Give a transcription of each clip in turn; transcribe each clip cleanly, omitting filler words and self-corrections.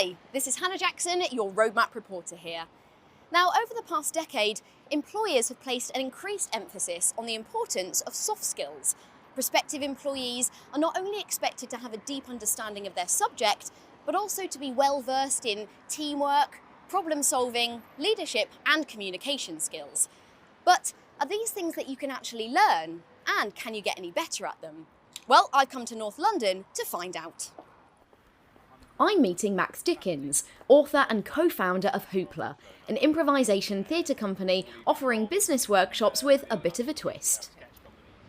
Hi, this is Hannah Jackson, your roadmap reporter here. Now, over the past decade, employers have placed an increased emphasis on the importance of soft skills. Prospective employees are not only expected to have a deep understanding of their subject, but also to be well versed in teamwork, problem solving, leadership, and communication skills. But are these things that you can actually learn? And can you get any better at them? Well, I've come to North London to find out. I'm meeting Max Dickens, author and co-founder of Hoopla, an improvisation theatre company offering business workshops with a bit of a twist.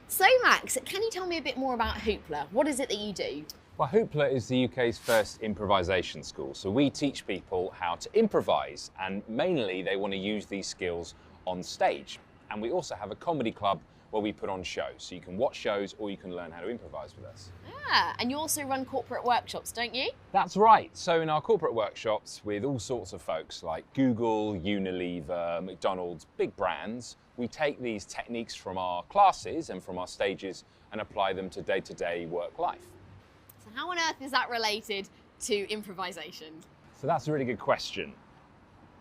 So Max, can you tell me a bit more about Hoopla? What is it that you do? Well, Hoopla is the UK's first improvisation school. So we teach people how to improvise, and mainly they want to use these skills on stage. And we also have a comedy club where we put on shows. So you can watch shows or you can learn how to improvise with us. Ah, and you also run corporate workshops, don't you? That's right. So in our corporate workshops with all sorts of folks like Google, Unilever, McDonald's, big brands, we take these techniques from our classes and from our stages and apply them to day-to-day work life. So how on earth is that related to improvisation? So that's a really good question.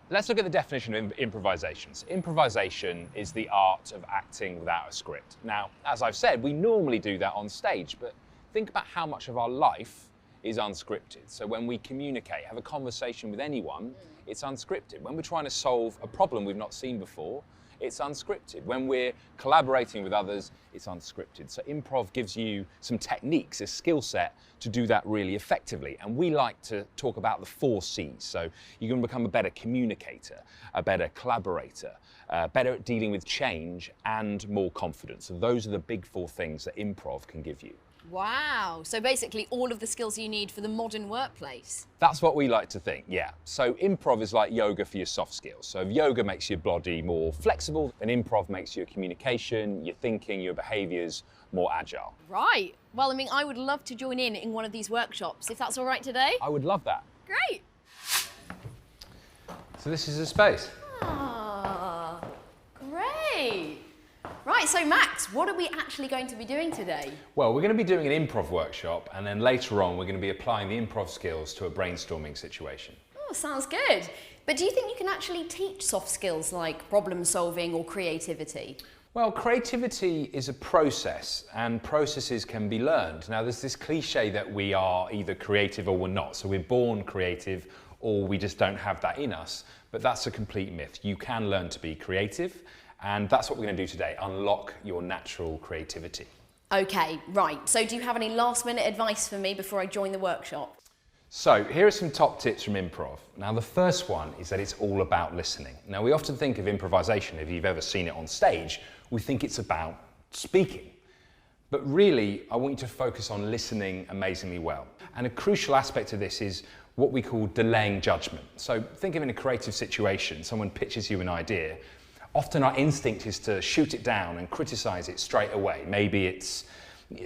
Let's look at the definition of improvisation. So improvisation is the art of acting without a script. Now, as I've said, we normally do that on stage, but think about how much of our life is unscripted. So when we communicate, have a conversation with anyone, it's unscripted. When we're trying to solve a problem we've not seen before, it's unscripted. When we're collaborating with others, it's unscripted. So improv gives you some techniques, a skill set to do that really effectively. And we like to talk about the 4 C's. So you're going to become a better communicator, a better collaborator, better at dealing with change, and more confident. So those are the big 4 things that improv can give you. Wow, so basically all of the skills you need for the modern workplace. That's what we like to think, yeah. So improv is like yoga for your soft skills. So if yoga makes your body more flexible, then improv makes your communication, your thinking, your behaviours more agile. Right. Well, I mean, I would love to join in one of these workshops, if that's all right today. I would love that. Great. So this is the space. Ah, great. Right, so Max, what are we actually going to be doing today? Well, we're going to be doing an improv workshop, and then later on we're going to be applying the improv skills to a brainstorming situation. Oh, sounds good. But do you think you can actually teach soft skills like problem solving or creativity? Well, creativity is a process, and processes can be learned. Now, there's this cliche that we are either creative or we're not. So we're born creative or we just don't have that in us. But that's a complete myth. You can learn to be creative. And that's what we're going to do today, unlock your natural creativity. Okay, right. So do you have any last minute advice for me before I join the workshop? So here are some top tips from improv. Now the first one is that it's all about listening. Now we often think of improvisation, if you've ever seen it on stage, we think it's about speaking. But really, I want you to focus on listening amazingly well. And a crucial aspect of this is what we call delaying judgment. So think of in a creative situation, someone pitches you an idea. Often our instinct is to shoot it down and criticize it straight away. Maybe it's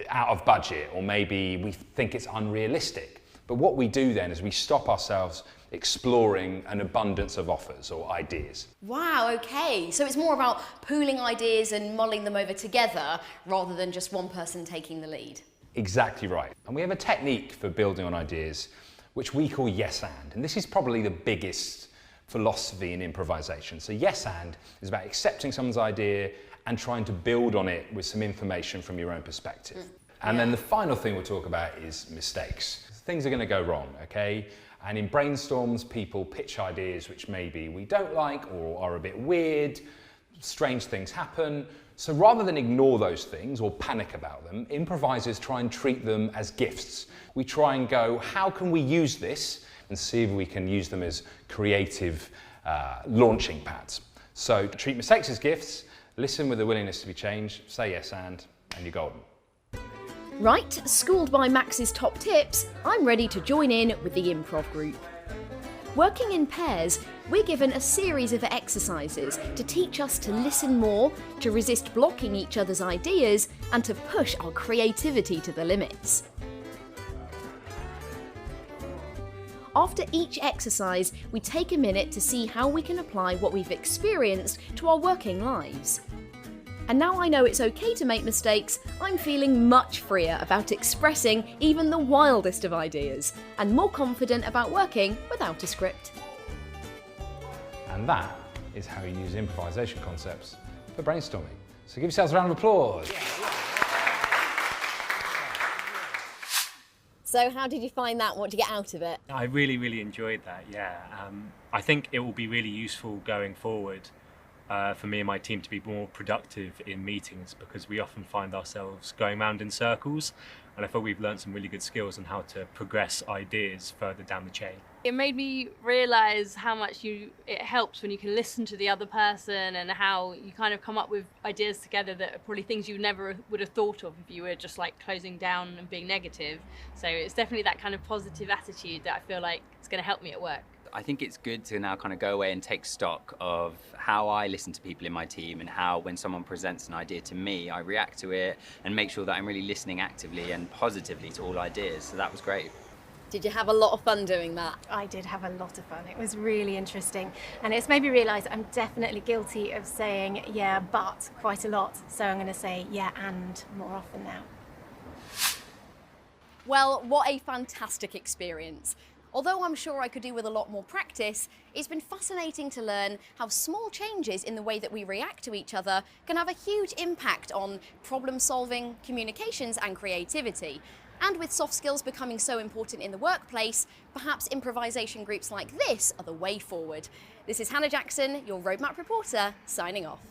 out of budget, or maybe we think it's unrealistic. But what we do then is we stop ourselves exploring an abundance of offers or ideas. Wow, okay. So it's more about pooling ideas and mulling them over together rather than just one person taking the lead. Exactly right. And we have a technique for building on ideas which we call yes and this is probably the biggest philosophy in improvisation. So yes and is about accepting someone's idea and trying to build on it with some information from your own perspective. And then the final thing we'll talk about is mistakes. Things are going to go wrong, okay? And in brainstorms, people pitch ideas which maybe we don't like or are a bit weird, strange things happen. So rather than ignore those things or panic about them, improvisers try and treat them as gifts. We try and go, how can we use this? And see if we can use them as creative launching pads. So treat mistakes as gifts, listen with a willingness to be changed, say yes and you're golden. Right, schooled by Max's top tips, I'm ready to join in with the improv group. Working in pairs, we're given a series of exercises to teach us to listen more, to resist blocking each other's ideas, and to push our creativity to the limits. After each exercise, we take a minute to see how we can apply what we've experienced to our working lives. And now I know it's okay to make mistakes, I'm feeling much freer about expressing even the wildest of ideas, and more confident about working without a script. And that is how you use improvisation concepts for brainstorming. So give yourselves a round of applause. So how did you find that? What did you get out of it? I really, really enjoyed that, yeah. I think it will be really useful going forward for me and my team to be more productive in meetings, because we often find ourselves going round in circles, and I feel we've learned some really good skills on how to progress ideas further down the chain. It made me realise how much it helps when you can listen to the other person, and how you kind of come up with ideas together that are probably things you never would have thought of if you were just like closing down and being negative. So it's definitely that kind of positive attitude that I feel like it's going to help me at work. I think it's good to now kind of go away and take stock of how I listen to people in my team, and how when someone presents an idea to me, I react to it and make sure that I'm really listening actively and positively to all ideas. So that was great. Did you have a lot of fun doing that? I did have a lot of fun. It was really interesting, and it's made me realise I'm definitely guilty of saying yeah but quite a lot, so I'm going to say yeah and more often now. Well, what a fantastic experience. Although I'm sure I could do with a lot more practice, it's been fascinating to learn how small changes in the way that we react to each other can have a huge impact on problem solving, communications and creativity. And with soft skills becoming so important in the workplace, perhaps improvisation groups like this are the way forward. This is Hannah Jackson, your Roadmap reporter, signing off.